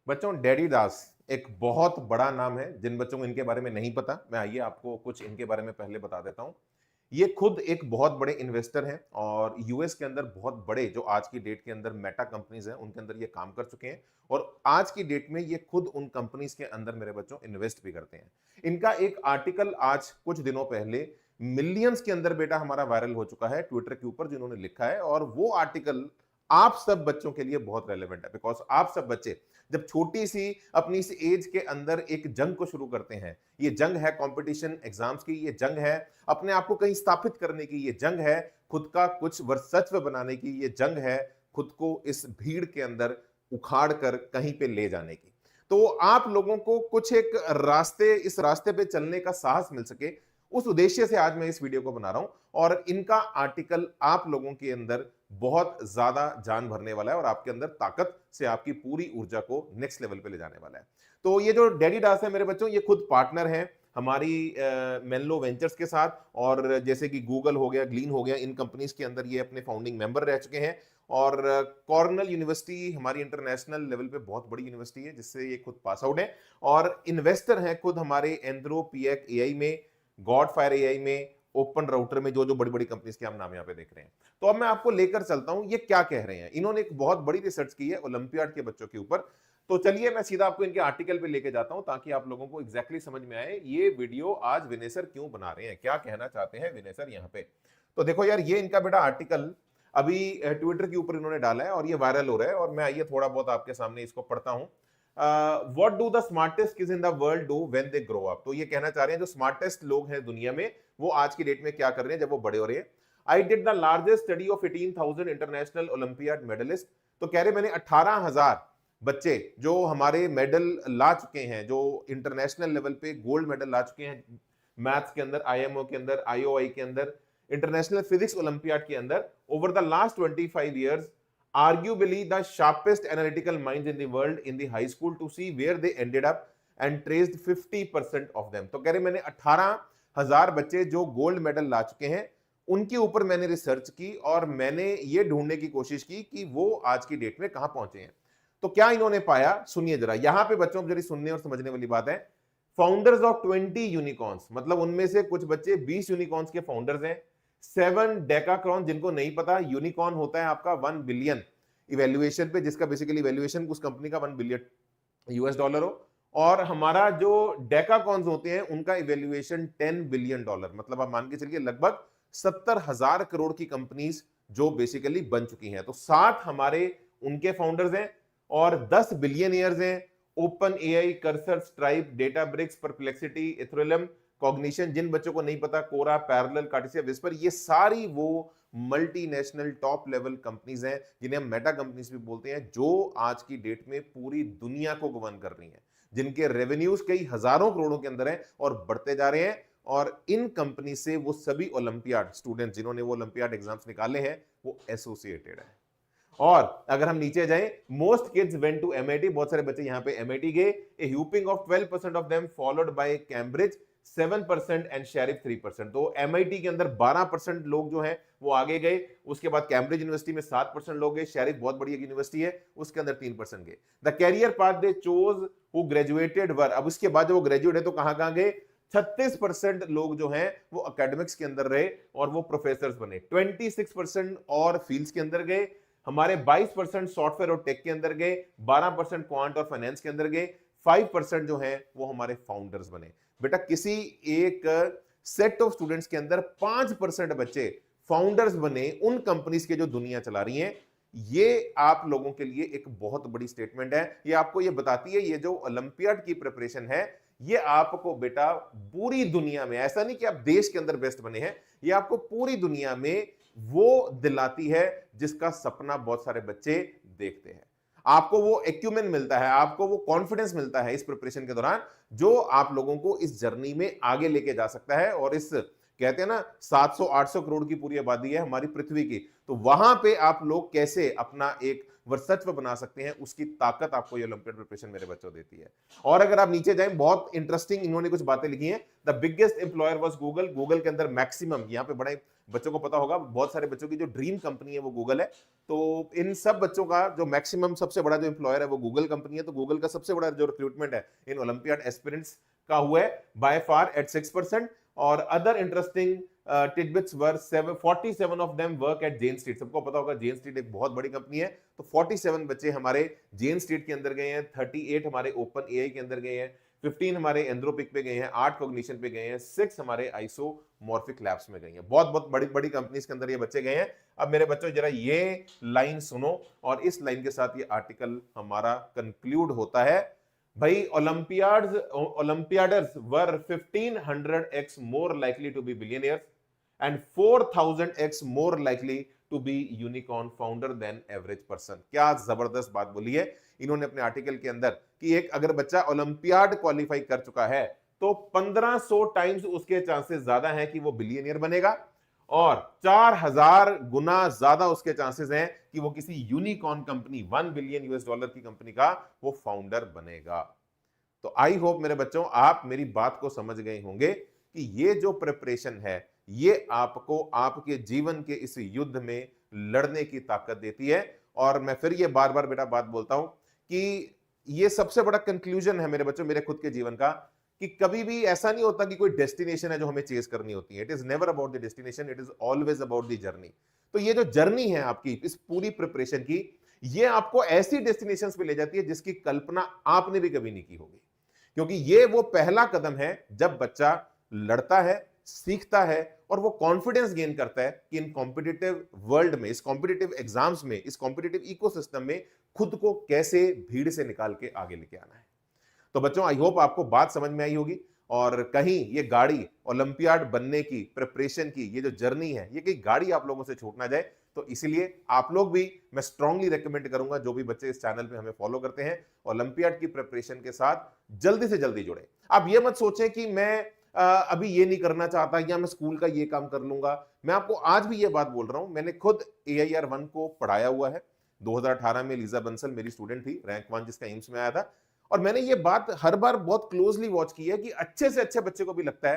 बच्चों, डैडी दास एक बहुत बड़ा नाम है। जिन बच्चों को इनके बारे में नहीं पता, मैं आइए आपको कुछ इनके बारे में पहले बता देता हूं। ये खुद एक बहुत बड़े इन्वेस्टर हैं और यूएस के अंदर बहुत बड़े जो आज की डेट के अंदर मेटा कंपनीज हैं उनके अंदर ये काम कर चुके हैं। और आज की डेट में ये खुद उन कंपनीज के अंदर मेरे बच्चों इन्वेस्ट भी करते हैं। इनका एक आर्टिकल आज कुछ दिनों पहले मिलियंस के अंदर बेटा हमारा वायरल हो चुका है ट्विटर के ऊपर, जिन्होंने लिखा है। और वो आर्टिकल आप सब बच्चों के लिए बहुत रेलेवेंट है, बिकॉज आप सब बच्चे जब छोटी सी अपनी इस एज के अंदर एक जंग को शुरू करते हैं, ये जंग है कंपटीशन एग्जाम्स की, ये जंग है अपने आप को कहीं स्थापित करने की, ये जंग है खुद का कुछ वर्चस्व बनाने की, ये जंग है खुद को इस भीड़ के अंदर उखाड़ कर कहीं पे ले जाने की। तो आप लोगों को कुछ एक रास्ते, इस रास्ते पे चलने का साहस मिल सके, उस उद्देश्य से आज मैं इस वीडियो को बना रहा हूं। और इनका आर्टिकल आप लोगों के अंदर बहुत ज्यादा जान भरने वाला है और आपके अंदर ताकत से आपकी पूरी ऊर्जा को नेक्स्ट लेवल पे ले जाने वाला है। तो ये जो डैडी दास है मेरे बच्चों, ये खुद पार्टनर हैं हमारी मेनलो वेंचर्स के साथ। और जैसे कि गूगल हो गया, ग्लीन हो गया, इन कंपनीज के अंदर ये अपने फाउंडिंग मेंबर रह चुके हैं। और कॉर्नल यूनिवर्सिटी हमारी इंटरनेशनल लेवल पे बहुत बड़ी यूनिवर्सिटी है जिससे ये खुद पास आउट है। और इन्वेस्टर हैं खुद हमारे एंथ्रोपिक एआई में, गॉड फायर एआई में, ओपन राउटर में, जो जो बड़ी बड़ी कंपनीज के हम नाम यहाँ पे देख रहे हैं। तो अब मैं आपको लेकर चलता हूं ये क्या कह रहे हैं। इन्होंने एक बहुत बड़ी रिसर्च की है ओलंपियाड के बच्चों के ऊपर। तो चलिए मैं सीधा आपको इनके आर्टिकल पे लेके जाता हूं ताकि आप लोगों को एग्जैक्टली समझ में आए ये वीडियो आज विनय सर क्यों बना रहे हैं, क्या कहना चाहते हैं विनय सर यहाँ पे। तो देखो यार, ये इनका बेटा आर्टिकल अभी ट्विटर के ऊपर इन्होंने डाला है और ये वायरल हो रहा है। और मैं आइए थोड़ा बहुत आपके सामने इसको पढ़ता हूं। What do the smartest kids in the world do when they grow up. तो ये कहना चाह रहे हैं जो स्मार्टेस्ट लोग हैं दुनिया में वो आज की डेट में क्या कर रहे हैं जब वो बड़े हो रहे हैं। I did the largest study of 18,000 international olympiad medallist. तो कह रहे मैंने 18,000 बच्चे जो हमारे मेडल ला चुके हैं, जो इंटरनेशनल लेवल पे गोल्ड मेडल ला चुके हैं मैथ्स के अंदर, आईएमओ के अंदर, आईओआई के अंदर, इंटरनेशनल फिजिक्स ओलंपियाड के अंदर, over the last 25 years, arguably the sharpest analytical minds in the world in the high school to see where they ended up and traced 50% of them। तो कह रहे मैंने 18,000 बच्चे जो गोल्ड मेडल ला चुके हैं उनके ऊपर मैंने रिसर्च की और मैंने ये ढूंढने की कोशिश की कि वो आज की डेट में कहां पहुंचे हैं। तो क्या इन्होंने पाया, सुनिए जरा। यहां पे बच्चों जरा सुनने और समझने वाली बात है। फाउंडर्स ऑफ 20 यूनिकॉर्न्स, मतलब उनमें से कुछ बच्चे 20 यूनिकॉर्न्स के फाउंडर्स हैं। 7 डेकाक्रॉन, जिनको नहीं पता, यूनिकॉर्न होता है आपका 1 बिलियन इवैल्यूएशन पे, जिसका बेसिकली इवैल्यूएशन उस कंपनी का 1 बिलियन यूएस डॉलर हो। और हमारा जो डेकाकॉन्स होते हैं उनका इवैल्यूएशन 10 बिलियन डॉलर, मतलब आप मान के चलिए लगभग 70,000 करोड़ की कंपनीज जो बेसिकली बन चुकी हैं। तो 7 हमारे उनके फाउंडर्स हैं और 10 बिलियनियर्स हैं। OpenAI, Cursor, Stripe, Databricks, Perplexity, Ethereum, Cognition, जिन बच्चों को नहीं पता, कोरा, पैरेलल, कार्टेसिया, विस्पर, ये सारी वो मल्टीनेशनल टॉप लेवल कंपनीज हैं जिन्हें हम मेटा कंपनीज भी बोलते हैं, जो आज की डेट में पूरी दुनिया को गवर्न कर रही हैं, जिनके रेवेन्यूज कई हजारों करोड़ों के अंदर हैं और बढ़ते जा रहे हैं। और इन कंपनी से वो सभी ओलंपियाड स्टूडेंट जिन्होंने वो ओलंपियाड एग्जाम्स निकाले हैं वो एसोसिएटेड है। और अगर हम नीचे जाएं, most kids went to MIT, बहुत सारे बच्चे यहां पे एमआईटी गए। A whopping of 12% of them followed by Cambridge 7% and Sharif 3%। तो एमआईटी के अंदर 12% लोग जो हैं वो आगे गए। उसके बाद कैम्ब्रिज यूनिवर्सिटी में 7% लोग गए, शेरिफ बहुत बड़ी यूनिवर्सिटी है उसके अंदर 3% गए। The career path they chose who graduated where, अब उसके बाद जो वो ग्रेजुएट है तो कहां गए, 36% लोग जो हैं वो एकेडमिक्स के अंदर रहे और वो प्रोफेसर बने। 26% और फील्ड्स के अंदर गए। हमारे 22% सॉफ्टवेयर और टेक के अंदर गए, 12% क्वांट और फाइनेंस के अंदर गए, 5% जो है वो हमारे फाउंडर्स बने। बेटा किसी एक सेट ऑफ स्टूडेंट्स के अंदर 5% बच्चे फाउंडर्स बने उन कंपनीज के जो दुनिया चला रही हैं। ये आप लोगों के लिए एक बहुत बड़ी स्टेटमेंट है। ये आपको ये बताती है ये जो ओलंपियाड की प्रिपरेशन है ये आपको बेटा पूरी दुनिया में, ऐसा नहीं कि आप देश के अंदर बेस्ट बने हैं, ये आपको पूरी दुनिया में वो दिलाती है जिसका सपना बहुत सारे बच्चे देखते हैं। आपको वो एक्यूमेन मिलता है, आपको वो कॉन्फिडेंस मिलता है इस प्रिपरेशन के दौरान, जो आप लोगों को इस जर्नी में आगे लेके जा सकता है। और इस कहते हैं ना 700-800 करोड़ की पूरी आबादी है हमारी पृथ्वी की, तो वहां पे आप लोग कैसे अपना एक वर्चस्व बना सकते हैं उसकी ताकत आपको ये ओलंपियाड प्रिपरेशन मेरे बच्चों देती है। और अगर आप नीचे जाएं, बहुत इंटरेस्टिंग इन्होंने कुछ बातें लिखी हैं। The biggest employer was Google. Google के अंदर मैक्सिमम, यहाँ पे बड़ा बच्चों को पता होगा, बहुत सारे बच्चों की जो ड्रीम कंपनी है वो गूगल है। तो इन सब बच्चों का जो मैक्सिमम सबसे बड़ा जो एम्प्लॉयर है वो गूगल कंपनी है। तो गूगल का सबसे बड़ा जो रिक्रूटमेंट है इन ओलंपियाड एस्पिरेंट्स का हुआ है बाय फार एट 6%। और other interesting tidbits were 47 of them work at Jane Street. सबको पता होगा जेन स्ट्रीट एक बहुत बड़ी कंपनी है। तो 47 बच्चे हमारे जेन स्ट्रीट के अंदर गए हैं, 38 हमारे ओपन एआई के अंदर गए हैं, 15 हमारे एंड्रोपिक पे गए हैं, 8 कॉग्निशन पे गए हैं, 6 हमारे आइसोमॉर्फिक लैब्स में गए हैं। बहुत बहुत बड़ी बड़ी कंपनीज के अंदर ये बच्चे गए हैं। अब मेरे बच्चों जरा ये लाइन सुनो और इस लाइन के साथ ये आर्टिकल हमारा कंक्लूड होता है। भाई olympiaders were 1500x more likely to be billionaires and 4000x more likely to be unicorn founder than average person। क्या जबरदस्त बात बोली है इन्होंने अपने आर्टिकल के अंदर कि एक अगर बच्चा ओलंपियाड क्वालिफाई कर चुका है तो 1500 टाइम्स उसके चांसेस ज्यादा हैं कि वो बिलियनियर बनेगा और 4000 गुना ज्यादा उसके चांसेस हैं कि वो किसी यूनिकॉर्न कंपनी $1 बिलियन की कंपनी का वो फाउंडर बनेगा। तो आई होप मेरे बच्चों आप मेरी बात को समझ गए होंगे कि ये जो प्रिपरेशन है ये आपको आपके जीवन के इस युद्ध में लड़ने की ताकत देती है। और मैं फिर ये बार बार बेटा बात बोलता हूं कि ये सबसे बड़ा कंक्लूजन है मेरे बच्चों मेरे खुद के जीवन का कि कभी भी ऐसा नहीं होता कि कोई डेस्टिनेशन है जो हमें चेस करनी होती है। It is never about the destination, it is always about the journey. तो ये जो जर्नी है आपकी इस पूरी प्रिपरेशन की, ये आपको ऐसी डेस्टिनेशन पे ले जाती है जिसकी कल्पना आपने भी कभी नहीं की होगी। क्योंकि ये वो पहला कदम है जब बच्चा लड़ता है, सीखता है और वो कॉन्फिडेंस गेन करता है कि इन कॉम्पिटिटिव वर्ल्ड में, इस कॉम्पिटिटिव एग्जाम्स में, इस कॉम्पिटिटिव इकोसिस्टम में खुद को कैसे भीड़ से निकाल के आगे लेके आना है। तो बच्चों आई होप आपको बात समझ में आई होगी और कहीं ये गाड़ी ओलंपियाड बनने की प्रिपरेशन की ये जो जर्नी है ये कहीं गाड़ी आप लोगों से छूट ना जाए। तो इसलिए आप लोग भी, मैं स्ट्रांगली रेकमेंड करूंगा जो भी बच्चे इस चैनल पे हमें फॉलो करते हैं, ओलंपियाड की प्रिपरेशन के साथ जल्दी से जल्दी जुड़े। आप ये मत सोचें कि मैं अभी ये नहीं करना चाहता या मैं स्कूल का ये काम कर लूंगा। मैं आपको आज भी ये बात बोल रहा हूं, मैंने खुद AIR-1 को पढ़ाया हुआ है। 2018 में लीजा बंसल मेरी स्टूडेंट थी, रैंक 1 जिसका एम्स में आया था। और मैंने ये बात हर बार बहुत क्लोजली वॉच की है कि अच्छे से अच्छे बच्चे को भी लगता है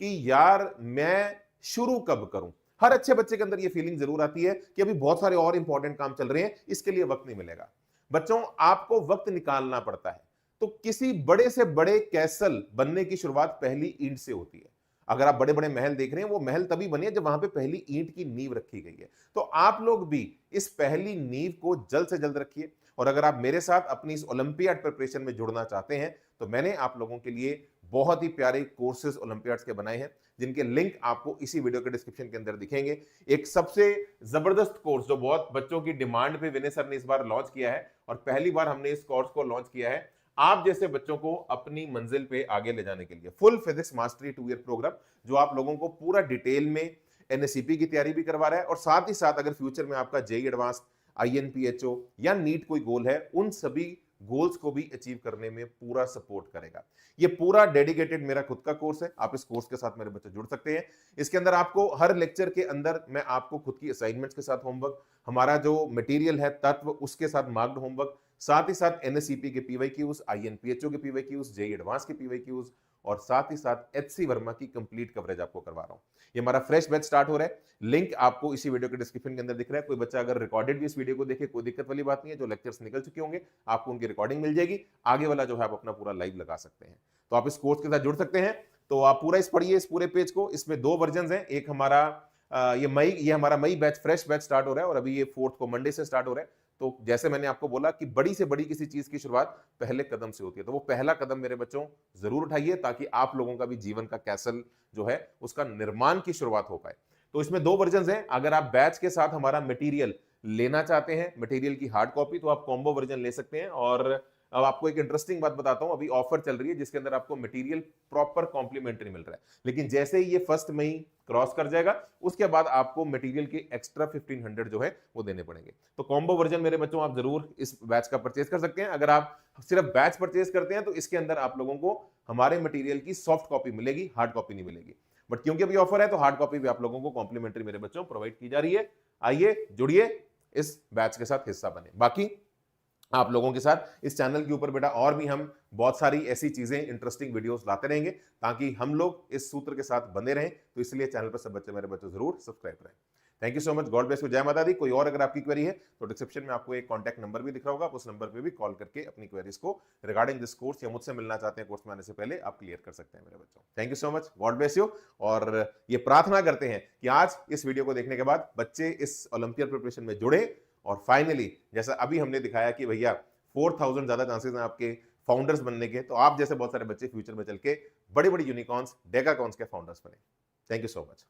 कि यार मैं शुरू कब करूं। हर अच्छे बच्चे के अंदर ये फीलिंग जरूर आती है कि अभी बहुत सारे और इंपॉर्टेंट काम चल रहे हैं, इसके लिए वक्त नहीं मिलेगा। बच्चों आपको वक्त निकालना पड़ता है। तो किसी बड़े से बड़े कैसल बनने की शुरुआत पहली ईंट से होती है। अगर आप बड़े बड़े महल देख रहे हैं वो महल तभी बने जब वहां पे पहली ईंट की नींव रखी गई है। तो आप लोग भी इस पहली नींव को जल्द से जल्द रखिए। और अगर आप मेरे साथ अपनी इस ओलंपियाड प्रिपरेशन में जुड़ना चाहते हैं तो मैंने आप लोगों के लिए बहुत ही प्यारे कोर्सेज ओलंपियाड्स के बनाए हैं जिनके लिंक आपको इसी वीडियो के डिस्क्रिप्शन के अंदर दिखेंगे। एक सबसे जबरदस्त कोर्स जो बहुत बच्चों की डिमांड पे विनय सर ने इस बार लॉन्च किया है और पहली बार हमने इस कोर्स को लॉन्च किया है आप जैसे बच्चों को अपनी मंजिल पे आगे ले जाने के लिए। Full physics mastery 2 year programme जो आप लोगों को पूरा डिटेल में NSCP की तैयारी भी करवा रहा है और साथ ही साथ अगर फ्यूचर में आपका JEE एडवांस, INPHO या नीट कोई गोल है उन सभी गोल्स को भी अचीव करने में पूरा सपोर्ट करेगा। ये पूरा डेडिकेटेड मेरा खुद का कोर्स है। आप इस कोर्स के साथ मेरे बच्चे जुड़ सकते हैं। इसके अंदर आपको हर लेक्चर के अंदर मैं आपको खुद की असाइनमेंट्स के साथ होमवर्क, हमारा जो मटेरियल है तत्व उसके साथ मार्क्ड होमवर्क, साथ ही साथ NSCP के PYQs, INPHO के PYQs, JEE एडवांस के PYQs और साथ ही साथ HC वर्मा की कंप्लीट कवरेज आपको करवा रहा हूं। ये हमारा फ्रेश बैच स्टार्ट हो रहा है। लिंक आपको इसी वीडियो के डिस्क्रिप्शन के अंदर दिख रहा है। कोई बच्चा अगर रिकॉर्डेड भी इस वीडियो को देखे कोई दिक्कत वाली बात नहीं है। जो लेक्चर्स निकल चुके होंगे आपको उनकी रिकॉर्डिंग मिल जाएगी। आगे वाला जो है आप अपना पूरा लाइव लगा सकते हैं। तो आप इस कोर्स के साथ जुड़ सकते हैं। तो आप पूरा इस पढ़िए इस पूरे पेज को। इसमें 2 वर्जन हैं। एक हमारा ये हमारा मई बैच फ्रेश बैच स्टार्ट हो रहा है और अभी ये 4th को मंडे से स्टार्ट हो रहा है। तो जैसे मैंने आपको बोला कि बड़ी से बड़ी किसी चीज की शुरुआत पहले कदम से होती है। तो वो पहला कदम मेरे बच्चों जरूर उठाइए ताकि आप लोगों का भी जीवन का कैसल जो है उसका निर्माण की शुरुआत हो पाए। तो इसमें 2 वर्जन हैं। अगर आप बैच के साथ हमारा मटेरियल लेना चाहते हैं, मटेरियल की हार्ड कॉपी, तो आप कॉम्बो वर्जन ले सकते हैं। और अब आपको एक इंटरेस्टिंग बात बताता हूं, अभी ऑफर चल रही है जिसके अंदर आपको मटेरियल प्रॉपर कॉम्प्लीमेंट्री मिल रहा है। लेकिन जैसे ही ये 1 मई क्रॉस कर जाएगा उसके बाद आपको मटेरियल के एक्स्ट्रा 1500 जो है वो देने पड़ेंगे। तो कॉम्बो वर्जन मेरे बच्चों आप जरूर इस बैच का परचेज कर सकते हैं। अगर आप सिर्फ बैच परचेज करते हैं तो इसके अंदर आप लोगों को हमारे मटेरियल की सॉफ्ट कॉपी मिलेगी, हार्ड कॉपी नहीं मिलेगी। बट क्योंकि अभी ऑफर है तो हार्ड कॉपी भी आप लोगों को कॉम्प्लीमेंट्री मेरे बच्चों प्रोवाइड की जा रही है। आइए जुड़िए, इस बैच के साथ हिस्सा बने। बाकी आप लोगों के साथ इस चैनल के ऊपर बेटा और भी हम बहुत सारी ऐसी चीजें, इंटरेस्टिंग वीडियोस लाते रहेंगे ताकि हम लोग इस सूत्र के साथ बने रहें। तो इसलिए चैनल पर सब बच्चे मेरे बच्चों जरूर सब्सक्राइब करें। Thank you so much. God bless you. जय माता दी। कोई और अगर आपकी क्वेरी है तो डिस्क्रिप्शन में आपको एक कॉन्टैक्ट नंबर भी दिख रहा होगा, आप उस नंबर पे भी कॉल करके अपनी क्वेरीज को रिगार्डिंग दिस कोर्स या मुझसे मिलना चाहते हैं कोर्स में आने से पहले आप क्लियर कर सकते हैं मेरे बच्चों। Thank you so much. God bless you. और ये प्रार्थना करते हैं कि आज इस वीडियो को देखने के बाद बच्चे इस ओलंपियड प्रिपरेशन में जुड़े और फाइनली जैसा अभी हमने दिखाया कि भैया 4000 ज्यादा चांसेस हैं आपके फाउंडर्स बनने के, तो आप जैसे बहुत सारे बच्चे फ्यूचर में चल के बड़े बड़े यूनिकॉर्न्स, डेकाकॉर्न्स के फाउंडर्स बने। Thank you so much.